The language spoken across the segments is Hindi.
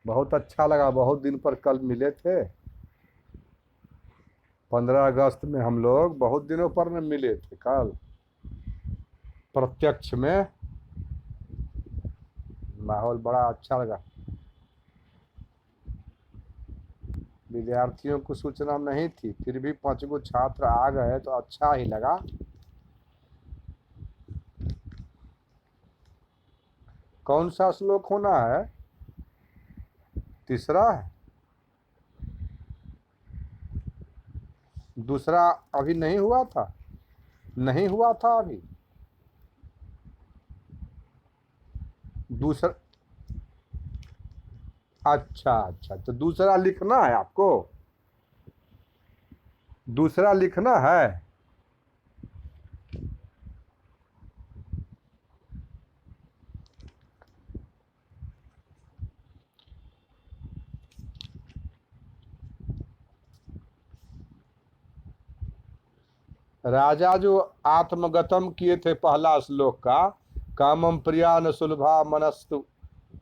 बहुत अच्छा लगा, बहुत दिन पर कल मिले थे। 15 अगस्त में हम लोग बहुत दिनों पर में मिले थे कल, प्रत्यक्ष में। माहौल बड़ा अच्छा लगा। विद्यार्थियों को सूचना नहीं थी, फिर भी 5 गो छात्र आ गए तो अच्छा ही लगा। कौन सा श्लोक होना है? तीसरा है? दूसरा अभी नहीं हुआ था? नहीं हुआ था अभी? दूसरा? अच्छा अच्छा, तो दूसरा लिखना है आपको? दूसरा लिखना है? राजा जो आत्मगतम किए थे पहला श्लोक का, कामम प्रिया न सुलभा मनस्तु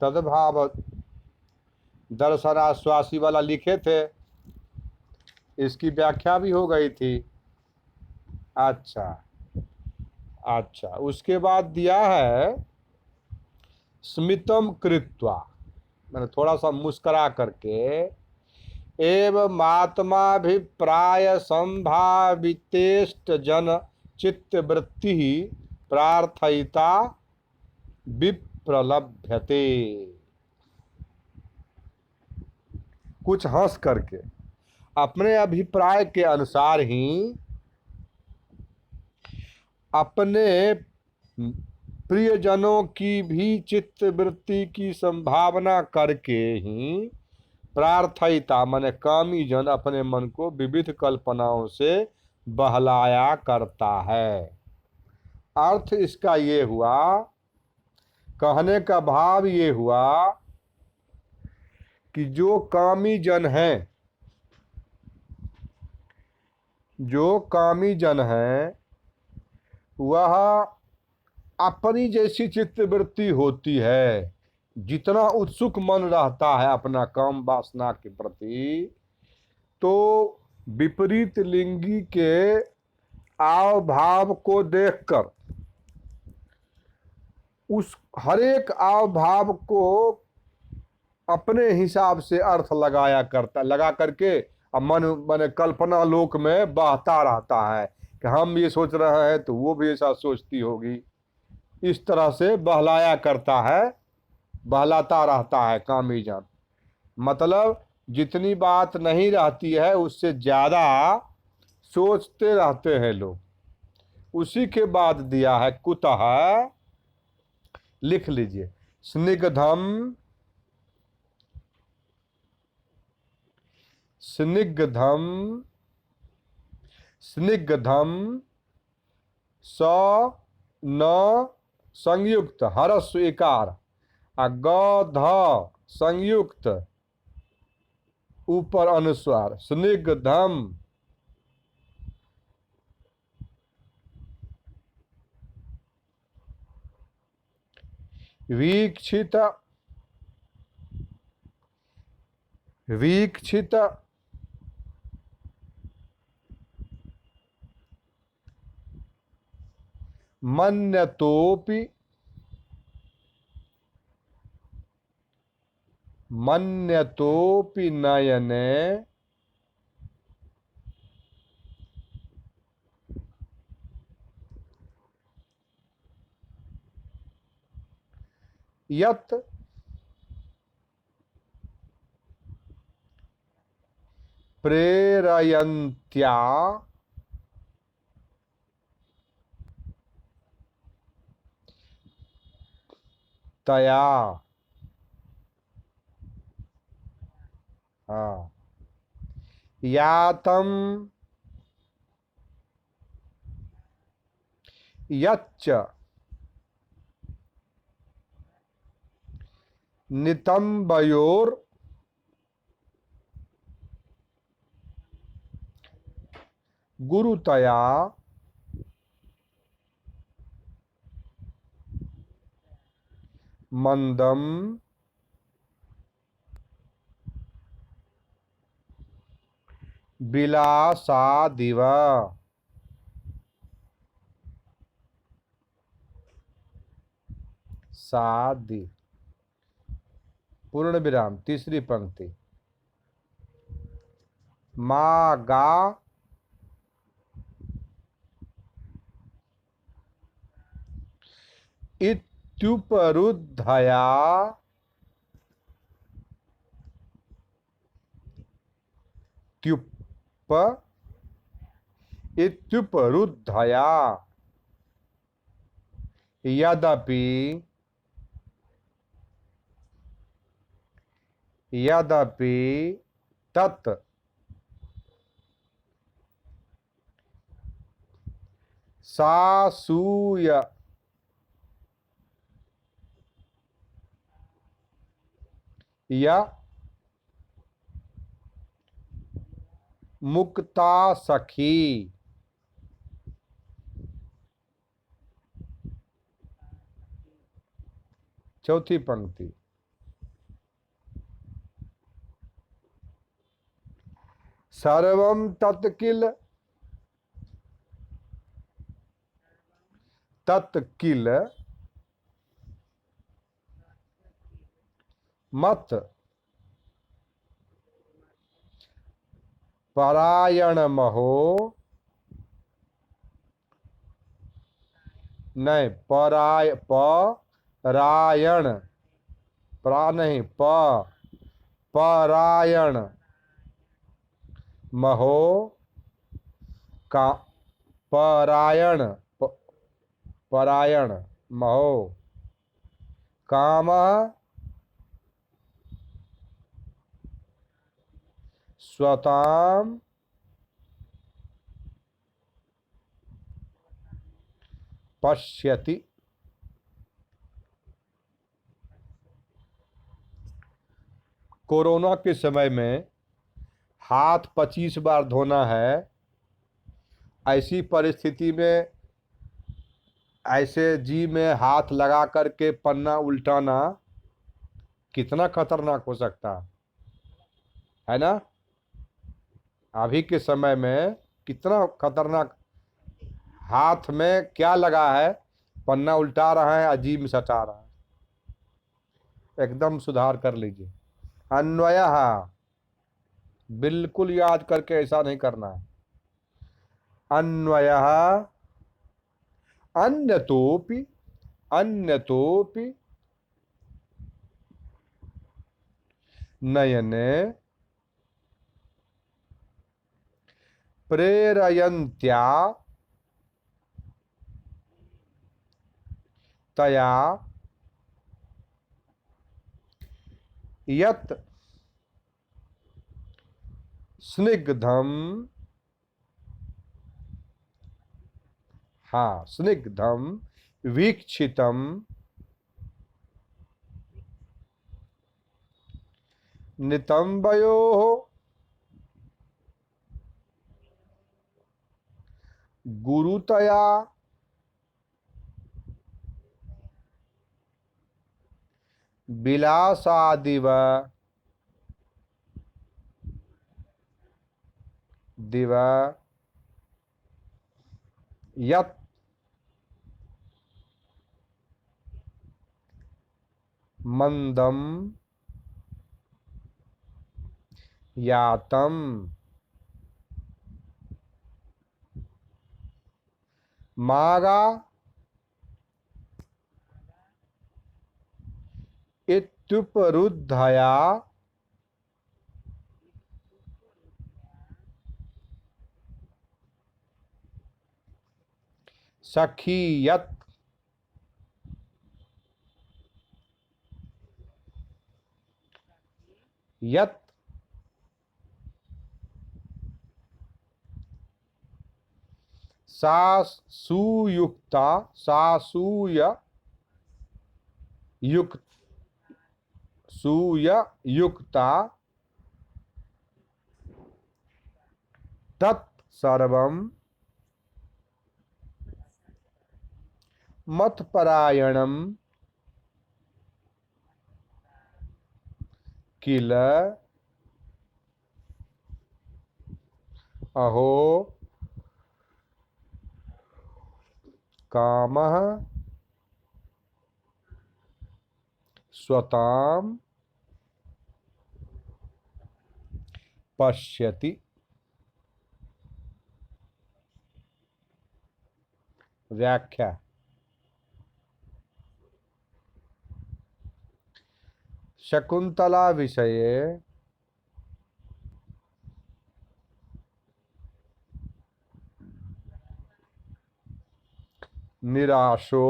तदभाव दर्शनाश्वासी वाला लिखे थे, इसकी व्याख्या भी हो गई थी। अच्छा अच्छा, उसके बाद दिया है स्मितम कृत्वा, मैंने थोड़ा सा मुस्करा करके, एवं आत्माभिप्राय संभावितेष्ट जन चित्त वृत्ति प्रार्थयिता विप्रलभ्यते। कुछ हंस करके अपने अभिप्राय के अनुसार ही अपने प्रियजनों की भी चित्त वृत्ति की संभावना करके ही प्रार्थयिता माने कामी जन अपने मन को विविध कल्पनाओं से बहलाया करता है। अर्थ इसका ये हुआ, कहने का भाव ये हुआ कि जो कामी जन है, जो कामी जन है, वह अपनी जैसी चित्तवृत्ति होती है। जितना उत्सुक मन रहता है अपना काम वासना के प्रति, तो विपरीत लिंगी के आव भाव को देखकर उस हरेक आव भाव को अपने हिसाब से अर्थ लगा करके मन मन कल्पना लोक में बहता रहता है कि हम ये सोच रहे हैं तो वो भी ऐसा सोचती होगी। इस तरह से बहलाया करता है, बहलाता रहता है कामी जन। मतलब जितनी बात नहीं रहती है उससे ज्यादा सोचते रहते हैं लोग। उसी के बाद दिया है कुतः, लिख लीजिए, स्निग्धम, स्निग्धम, स्निग्धम स न संयुक्त हरस्व एकार ग ध संयुक्त ऊपर अनुस्वार, स्निग्धम। वीक्षित, वीक्षित मन्यतोपि, मन्यतोपि नयने यत् प्रेरयन्त्या तया, हाँ, यातम यच्च नितंबयोर गुरुतया मंदम विलासादिव सादि पूर्ण विराम तीसरी पंक्ति मागा इत्युपरुद्धया त्युप इत्युपरुद्धया यद्यपि यद्यपि तत् सासूय या मुक्ता सखी चौथी पंक्ति सर्वं तत्किल तत्किल मत परायण महो नहीं परायण परा नहीं परायण महो का परायण महो काम स्वताम पश्यति कोरोना के समय में हाथ 25 बार धोना है। ऐसी परिस्थिति में ऐसे जी में हाथ लगा करके पन्ना उल्टाना कितना खतरनाक हो सकता है ना। अभी के समय में कितना खतरनाक, हाथ में क्या लगा है, पन्ना उल्टा रहा है, अजीब में सटा रहा है। एकदम सुधार कर लीजिए। अन्वयः बिल्कुल याद करके ऐसा नहीं करना है। अन्वयः अन्यतोपि नयने प्रेरयन्त्या तया यत् स्निग्धम स्निग्धम वीक्षितम नितंबयोः गुरुतया विलासादिव यत् मंदम यातम मागा इत्युपरुद्धया सखी यत् सासूयुक्ता सूययुक्ता तत् सर्वं मत्परायणं किल अहो कामः स्वताम पश्यति। व्याख्या। शकुंतला विषये निराशो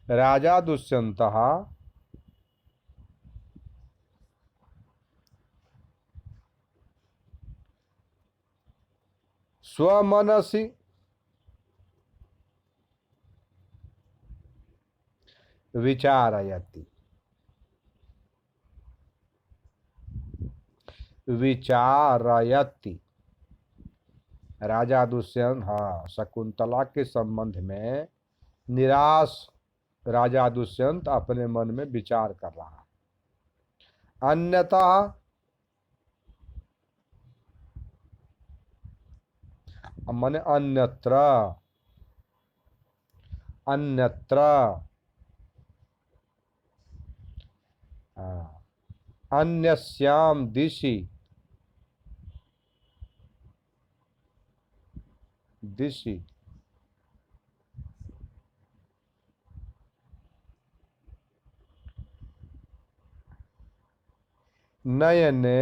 राजा दुष्यंतः स्वमनसि विचारयति। विचारयति। राजा दुष्यंत, हाँ, शकुंतला के संबंध में निराश राजा दुष्यंत अपने मन में विचार कर रहा है। अन्यथा माने अन्यत्र, अन्यत्र, अन्यस्याम दिशि, दिशि नयने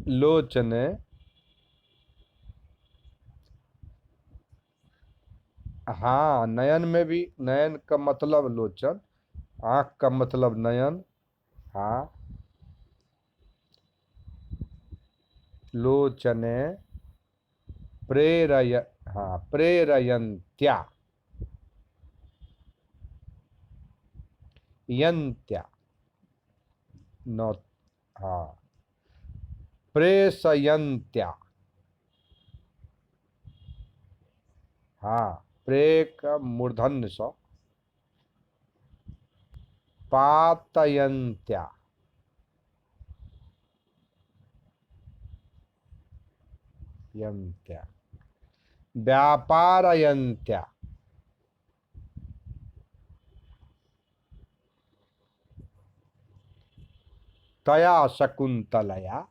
लोचने, हाँ, नयन में भी, नयन का मतलब लोचन, आंख का मतलब नयन, हाँ, लोचने प्रेरय, हाँ, प्रेरयन्त्या, यन्त्या, नो, हाँ, प्रेषयन्त्या, हाँ, प्रे का मूर्धन्य स, पातयन्त्या, यन्त्या, व्यापारयन्त्या, तया शकुंतलया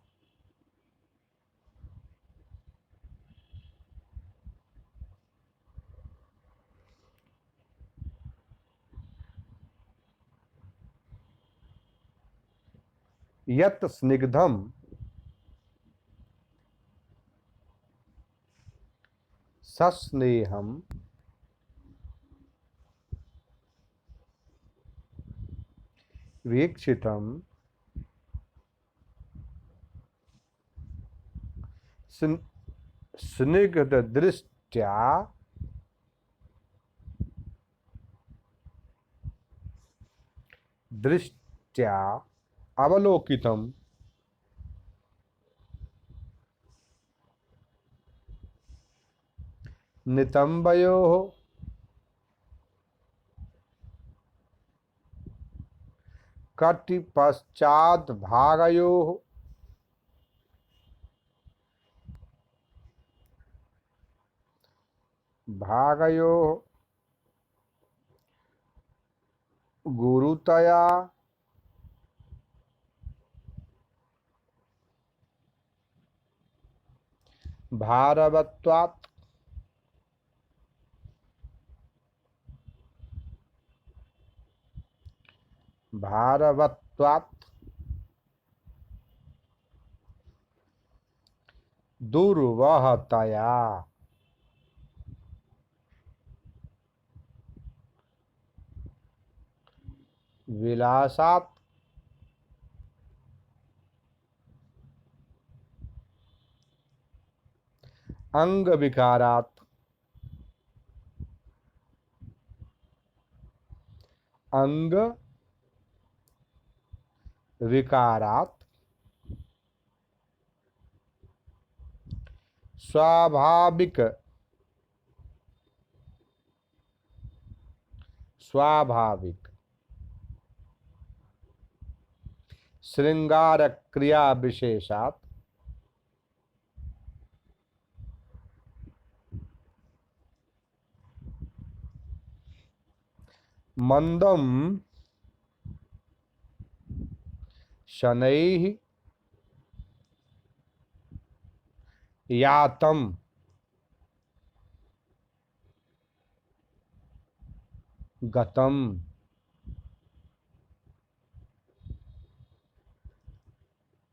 यत् स्निग्धम सस्नेहम वीक्षितम स्निग्ध दृष्ट्या दृष्ट्या अवलोकितम नितंबयोः कटिपश्चाद्भागयोः भागयोः गुरुतया भारवत्वात् भारवत्वात् दुर्वहतया विलासात् अंग विकारात् अंग विकारात् स्वाभाविक स्वाभाविक श्रृंगार क्रिया विशेषात् मंदम शनैः यातम गतम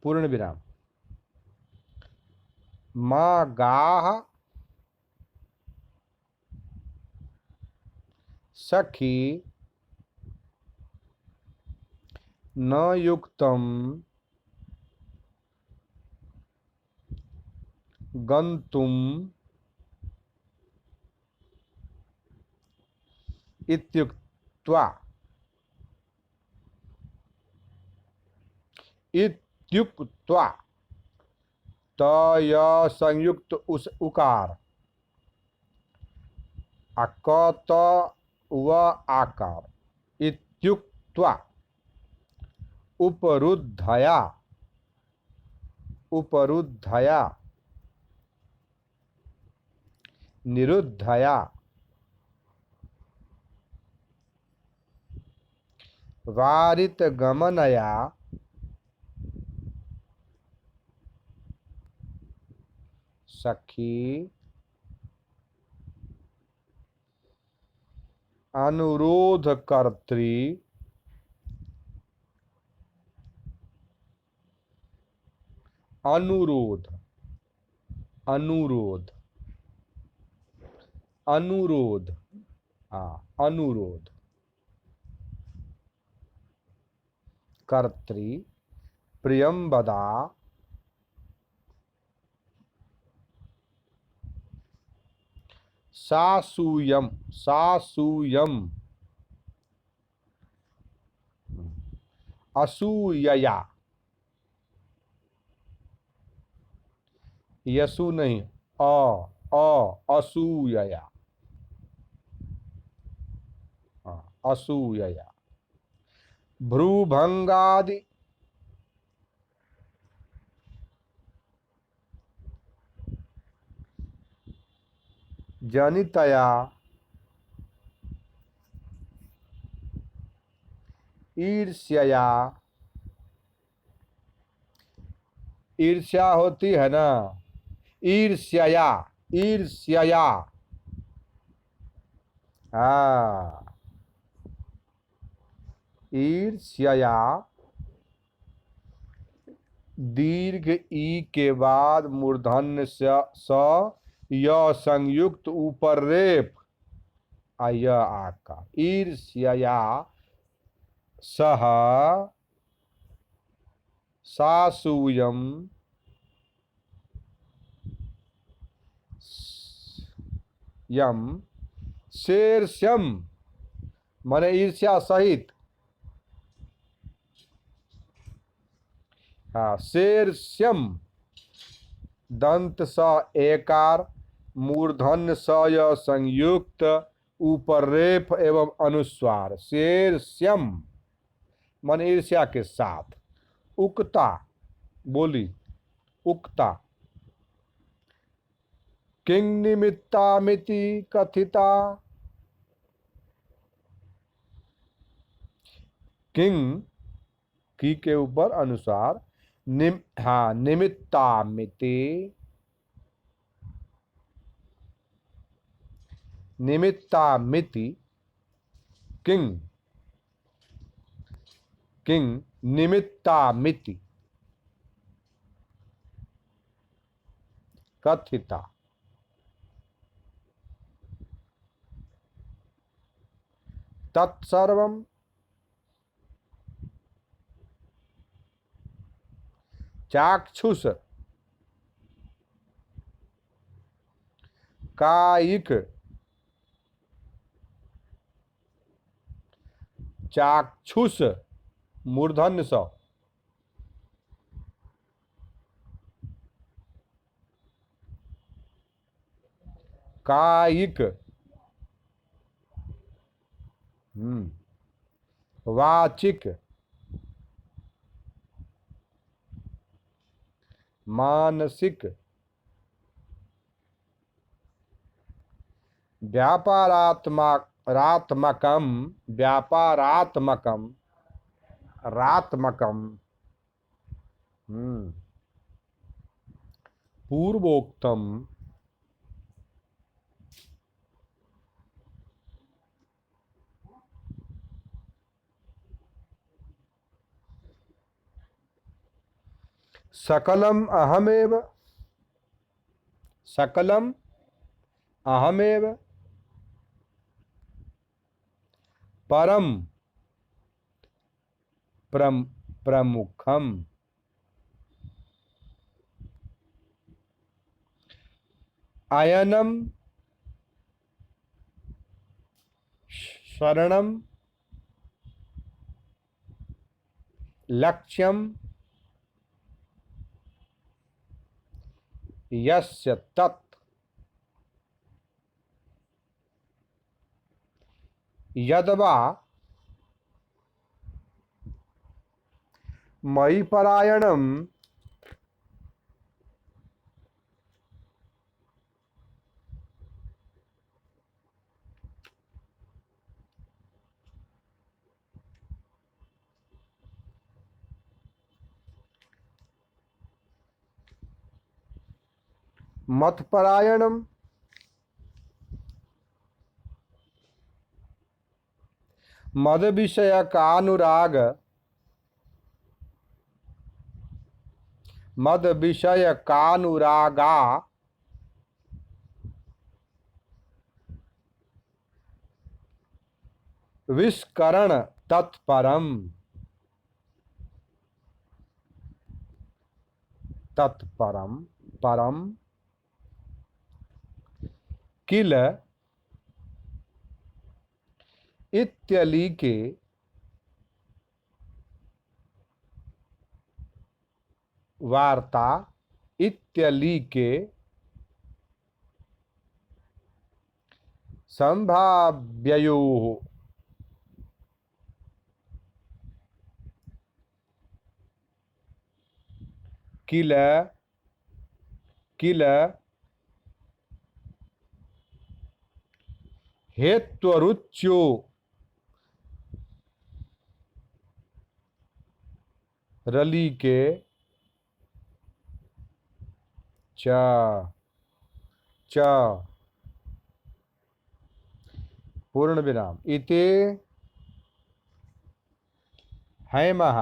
पूर्ण विराम। माँ गाह सखी न युक्तम गंतुम इत्युक्त्वा इत्युक्त्वा तय संयुक्त उस उकार अकत व आकार इत्युक्त्वा उपरुद्धया उपरुद्धया निरुद्धया वारित गमनया सखी अनुरोध कर्त्री अनुरोध अनुरोध अनुरोध अनुरोध कर्त्री प्रियंवदा सासूयम सासूयम असूयया यसु नहीं असूयया असूयया भ्रूभंगादि जनितया ईर्ष्या ईर्ष्या होती है ना ईर्ष्या ईर्ष्या ईर्ष्या दीर्घ ई के बाद मूर्धन्य स य संयुक्त ऊपर रेप आय आका ईर्ष्या सह सासूयम यम शेरस्यम माने ईर्ष्या सहित शेरस्यम दंत स एकार मूर्धन्य स य संयुक्त ऊपर रेफ एवं अनुस्वार शेरस्यम मन ईर्ष्या के साथ उक्ता बोली उक्ता किंग निमित्तामिति कथिता किंग की के ऊपर अनुसार निमित्तामिति निमित्तामिति किंग किंग निमित्तामिति कथिता तत्सर्वम् चाक्षुष कायिक चाक्षुष मूर्धन्य स कायिक वाचिक, मानसिक, व्यापारात्मकम, व्यापारात्मकम, रात्मकम, पूर्वोक्तम, सकलम अहमेव, सकलम अहमेव, परम प्रमुखम, अयनम शरणम, लक्ष्यम, यस्य तत्, यद्वा मयि परायणम, मत्परायणम, मद विषय कानुराग, मद विषय कानुरागा, विस्करण तत्परम, तत्परम, परम, किल इत्यलीके, वार्ता इत्यलीके, संभाव्ययोः, किल किल हेत्वरुच्यो, रलीके, च च पूर्ण विराम, इते हैमः,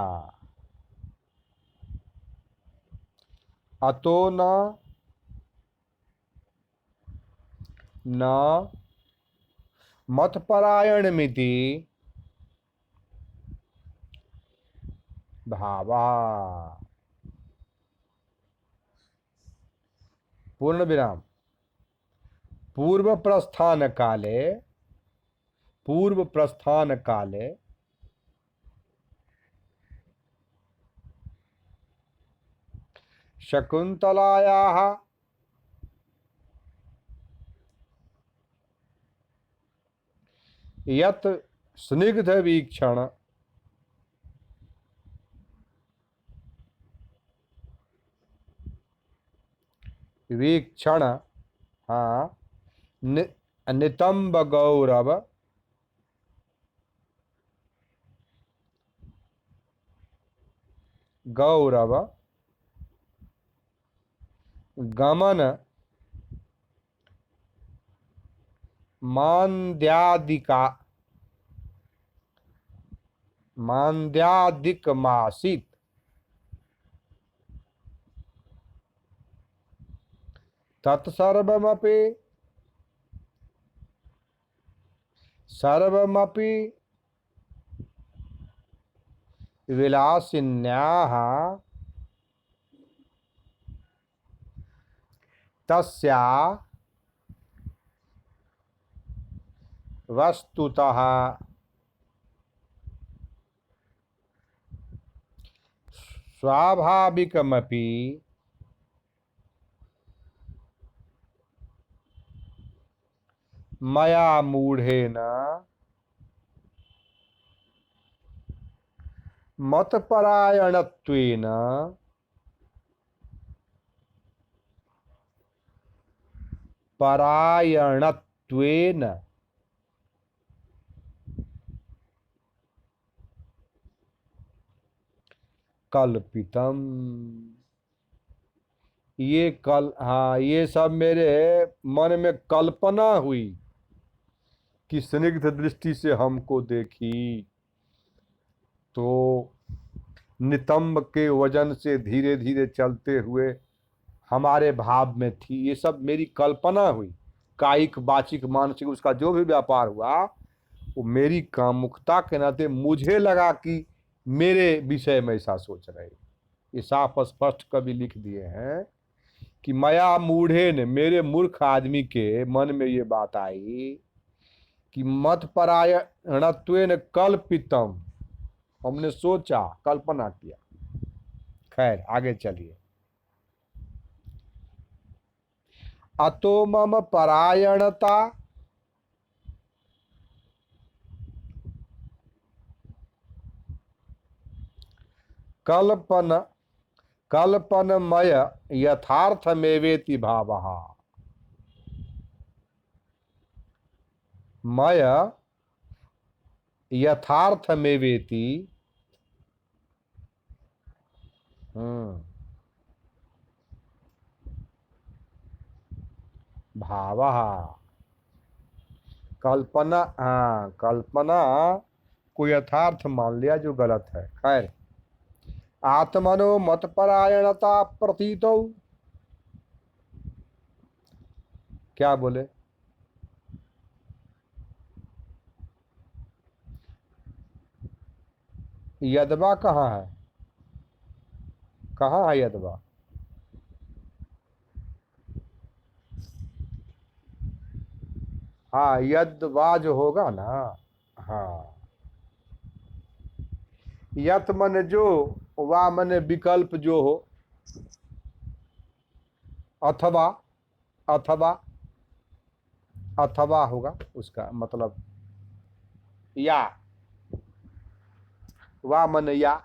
अतो न मत्परायणमिति भावा, पूर्ण विराम, पूर्व प्रस्थान काले, पूर्व प्रस्थान काले, शकुन्तलायाः यत् स्निग्ध वीक्षण, वीक्षण, हाँ, नितंब गौरव, गौरव, गमन, मान्द्यादिका, मान्द्यादिकमासीत्, तत्सर्वमपि, सर्वमपि विलासिन्याः तस्या वस्तुतः स्वाभाविकमपि मया मूढ़ेन मतपरायणत्वेन परायणत्वेन कल्पितम। हाँ, ये सब मेरे मन में कल्पना हुई कि स्निग्ध दृष्टि से हमको देखी तो नितंब के वजन से धीरे धीरे चलते हुए हमारे भाव में थी। ये सब मेरी कल्पना हुई, कायिक वाचिक मानसिक उसका जो भी व्यापार हुआ वो मेरी कामुकता के नाते मुझे लगा कि मेरे विषय में ऐसा सोच रहे। ये साफ स्पष्ट कवि लिख दिए हैं कि मया मूढ़े ने, मेरे मूर्ख आदमी के मन में ये बात आई कि मत परायणत्वेन कल्पितम, हमने सोचा, कल्पना किया। खैर आगे चलिए। अतो मम परायणता कल्पन कल्पनमय यथार्थमेवेति भावः। मय यथार्थमेवेति भावः। कल्पना, हाँ, कल्पना को यथार्थ मान लिया जो गलत है। खैर, आत्मनो मतपरायणता प्रतीतो, क्या बोले? यदवा कहाँ है? कहाँ है यदवा? हाँ, यदवा जो होगा ना, हाँ, यत मन जो, वा मन विकल्प जो हो, अथवा, अथवा, अथवा होगा उसका मतलब, या, वा मन या।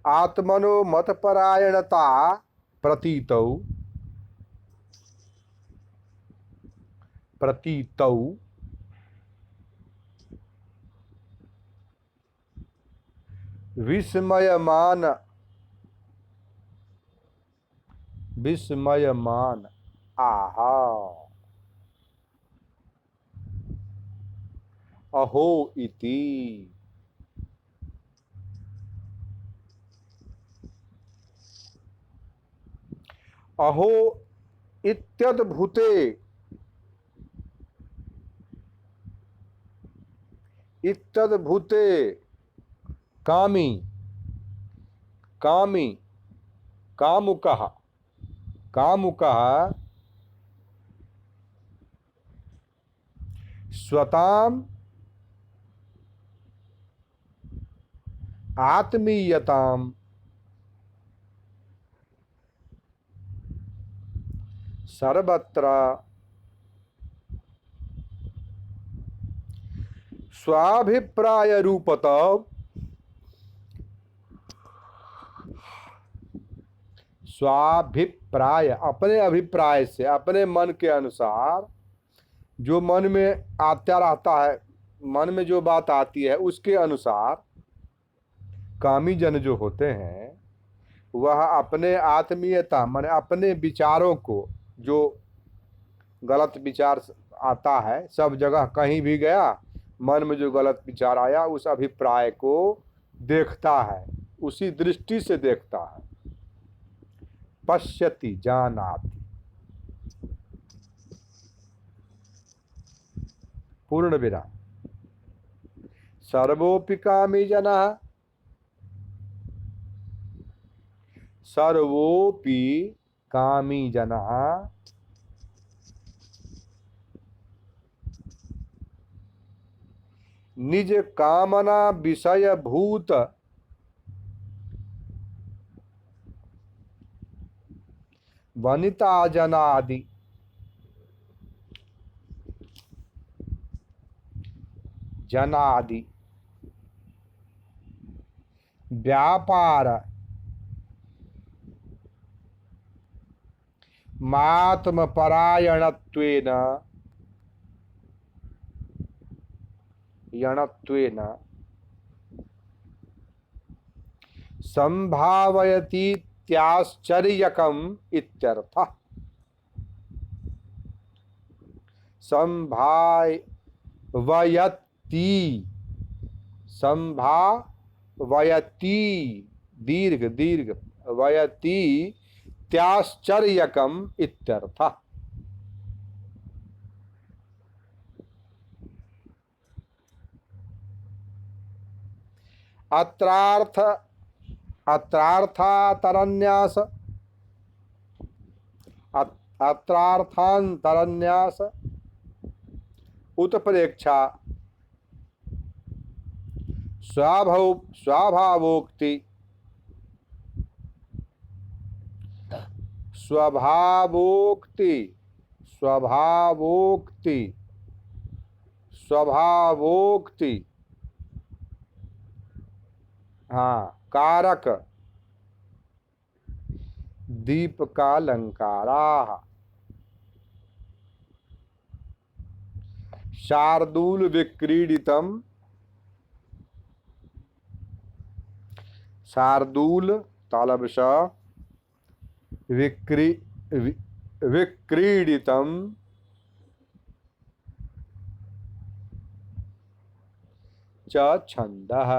आत्मनो मतपरायणता प्रतीतौ, प्रतीतौ विस्मयमान, विस्मयमान, आहा, अहो इति, अहो इत्यद्भुते, इत्यद्भुते कामी, कामी, कामुकः, कामुकः स्वताम आत्मीयताम सर्वत्र स्वाभिप्राय रूपतः, स्वाभिप्राय अपने अभिप्राय से, अपने मन के अनुसार, जो मन में आता रहता है, मन में जो बात आती है उसके अनुसार कामी जन जो होते हैं वह अपने आत्मीयता माने अपने विचारों को, जो गलत विचार आता है सब जगह कहीं भी गया, मन में जो गलत विचार आया उस अभिप्राय को देखता है, उसी दृष्टि से देखता है। पश्यति जानाति, पूर्ण विराम। सर्वोपि कामी जनः, सर्वोपि कामी जनः निज कामना विषय भूत वनिता जनादि, जनादि व्यापार मात्मपरायणत्वेन यणत्वेन संभावयतीत्याश्चर्यकम् इत्यर्थः। संभावयती संभावयती दीर्घ दीर्घ वयती त्याश्चर्यकम् इत्यर्थः। अत्रार्थान्तरन्यास उत्प्रेक्षा स्वभावोक्ति स्वभावोक्ति स्वभावोक्ति स्वभावोक्ति हाँ कारक दीपकालंकाराः शार्दूल विक्रीडितम शार्दूल तालबश विक्रीडितम च छंदः।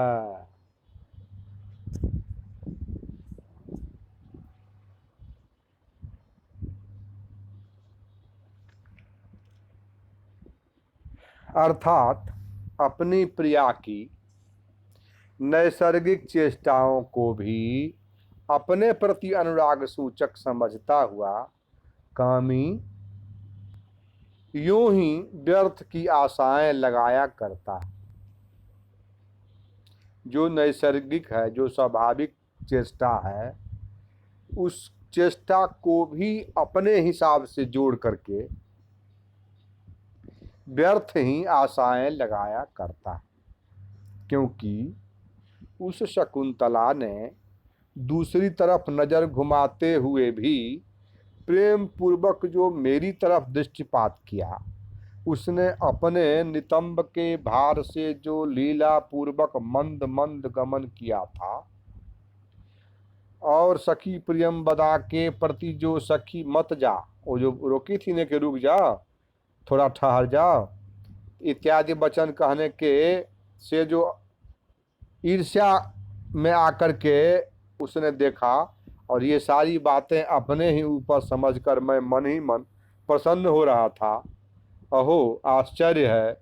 अर्थात अपनी प्रिया की नैसर्गिक चेष्टाओं को भी अपने प्रति अनुराग सूचक समझता हुआ कामी यूं ही व्यर्थ की आशाएं लगाया करता है। जो नैसर्गिक है, जो स्वाभाविक चेष्टा है, उस चेष्टा को भी अपने हिसाब से जोड़ करके व्यर्थ ही आशाएं लगाया करता है। क्योंकि उस शकुंतला ने दूसरी तरफ नजर घुमाते हुए भी प्रेम पूर्वक जो मेरी तरफ दृष्टिपात किया, उसने अपने नितंब के भार से जो लीला पूर्वक मंद मंद गमन किया था, और सखी प्रियंवदा के प्रति जो सखी मत जा, वो जो रोकी थी ने कि रुक जा, थोड़ा ठहर जाओ इत्यादि वचन कहने के से जो ईर्ष्या में आकर के उसने देखा, और ये सारी बातें अपने ही ऊपर समझकर मैं मन ही मन प्रसन्न हो रहा था। अहो आश्चर्य है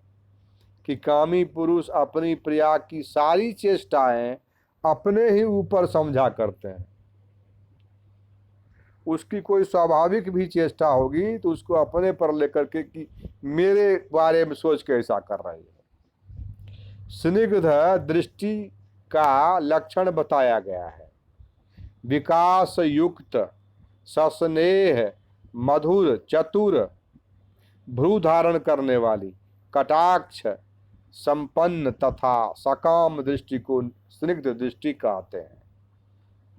कि कामी पुरुष अपनी प्रिया की सारी चेष्टाएं अपने ही ऊपर समझा करते हैं। उसकी कोई स्वाभाविक भी चेष्टा होगी तो उसको अपने पर लेकर के कि मेरे बारे में सोच के ऐसा कर रही है। स्निग्ध दृष्टि का लक्षण बताया गया है। विकास युक्त सस्नेह मधुर चतुर भ्रू धारण करने वाली कटाक्ष संपन्न तथा सकाम दृष्टि को स्निग्ध दृष्टि कहते हैं।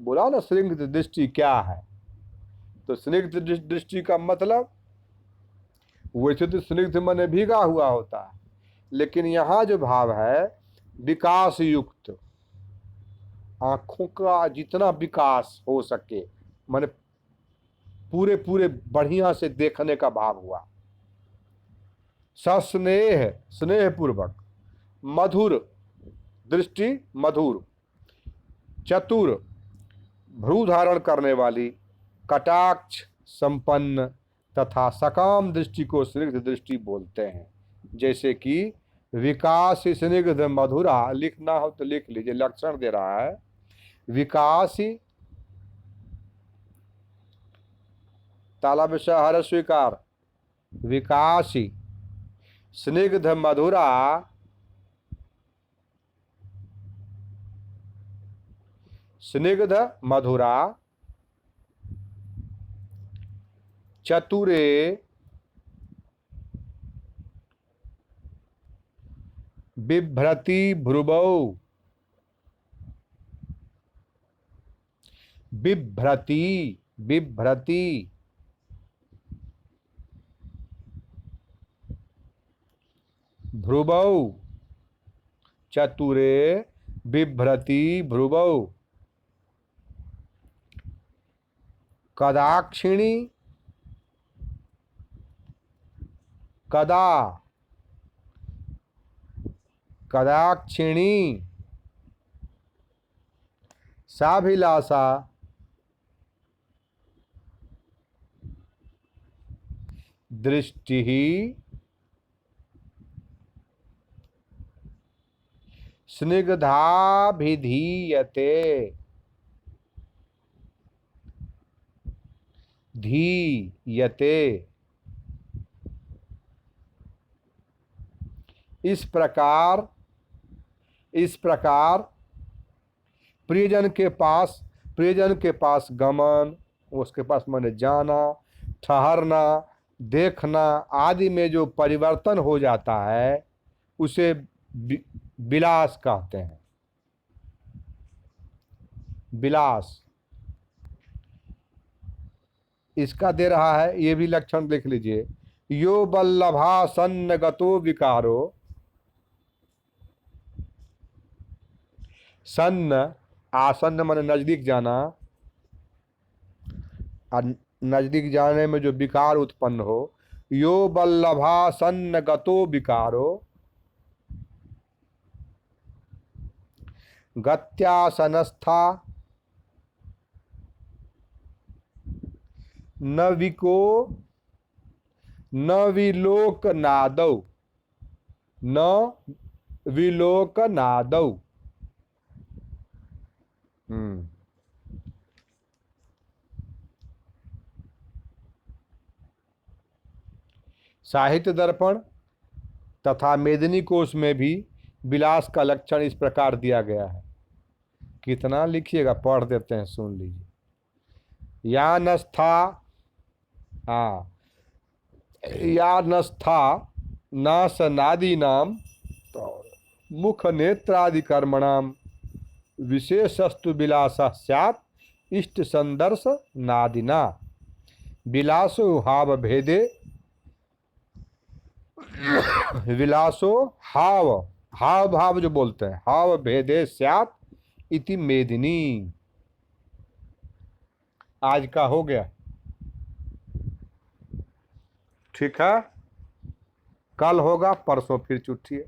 बोला ना स्निग्ध दृष्टि क्या है, तो स्निग्ध दृष्टि का मतलब वैसे तो स्निग्ध मन भीगा हुआ होता है, लेकिन यहाँ जो भाव है विकास युक्त, आंखों का जितना विकास हो सके, माने पूरे पूरे बढ़िया से देखने का भाव हुआ। सस्नेह स्नेह पूर्वक, मधुर दृष्टि मधुर, चतुर भ्रू धारण करने वाली, कटाक्ष संपन्न तथा सकाम दृष्टि को स्निग्ध दृष्टि बोलते हैं। जैसे कि विकास स्निग्ध मधुरा, लिखना हो तो लिख लीजिए, लक्षण दे रहा है। विकासी तालब हर स्वीकार, विकासी स्निग्ध मधुरा स्निग्ध मधुरा चतुरे बिभ्रति भ्रुवौ, बिभ्रति, बिभ्रति, भ्रुवौ, चतुरे बिभ्रति भ्रुवौ, कदाक्षिणी, कदा, कदाक्षिणी, साभिलाषा, दृष्टि, स्निग्धाभिधीयते, धीयते। इस प्रकार प्रियजन के पास गमन, उसके पास माने जाना, ठहरना, देखना आदि में जो परिवर्तन हो जाता है उसे विलास कहते हैं। विलास इसका दे रहा है, ये भी लक्षण देख लीजिए। यो बल्लभा सन्नगतो विकारो, सन्न आसन्न माने नजदीक जाना, और नजदीक जाने में जो विकार उत्पन्न हो। यो बल्लभा सन्नगतो विकारो, गत्यासनस्था, न विको न विलोकनादौ, न विलोकनादौ। साहित्य दर्पण तथा मेदिनी कोश में भी विलास का लक्षण इस प्रकार दिया गया है। कितना लिखिएगा, पढ़ देते हैं, सुन लीजिए। यानस्था, यानस्था नासनादीनाम मुख नेत्रादि कर्मणाम विशेषस्तु विलासः स्यात् इष्ट संदर्श नादिना। विलासो हाव भेदे, विलासो हाव, हाव भाव जो बोलते हैं, हाव भेदे स्यात् इति मेदिनी। आज का हो गया, ठीक है। कल होगा, परसों फिर छुट्टी है।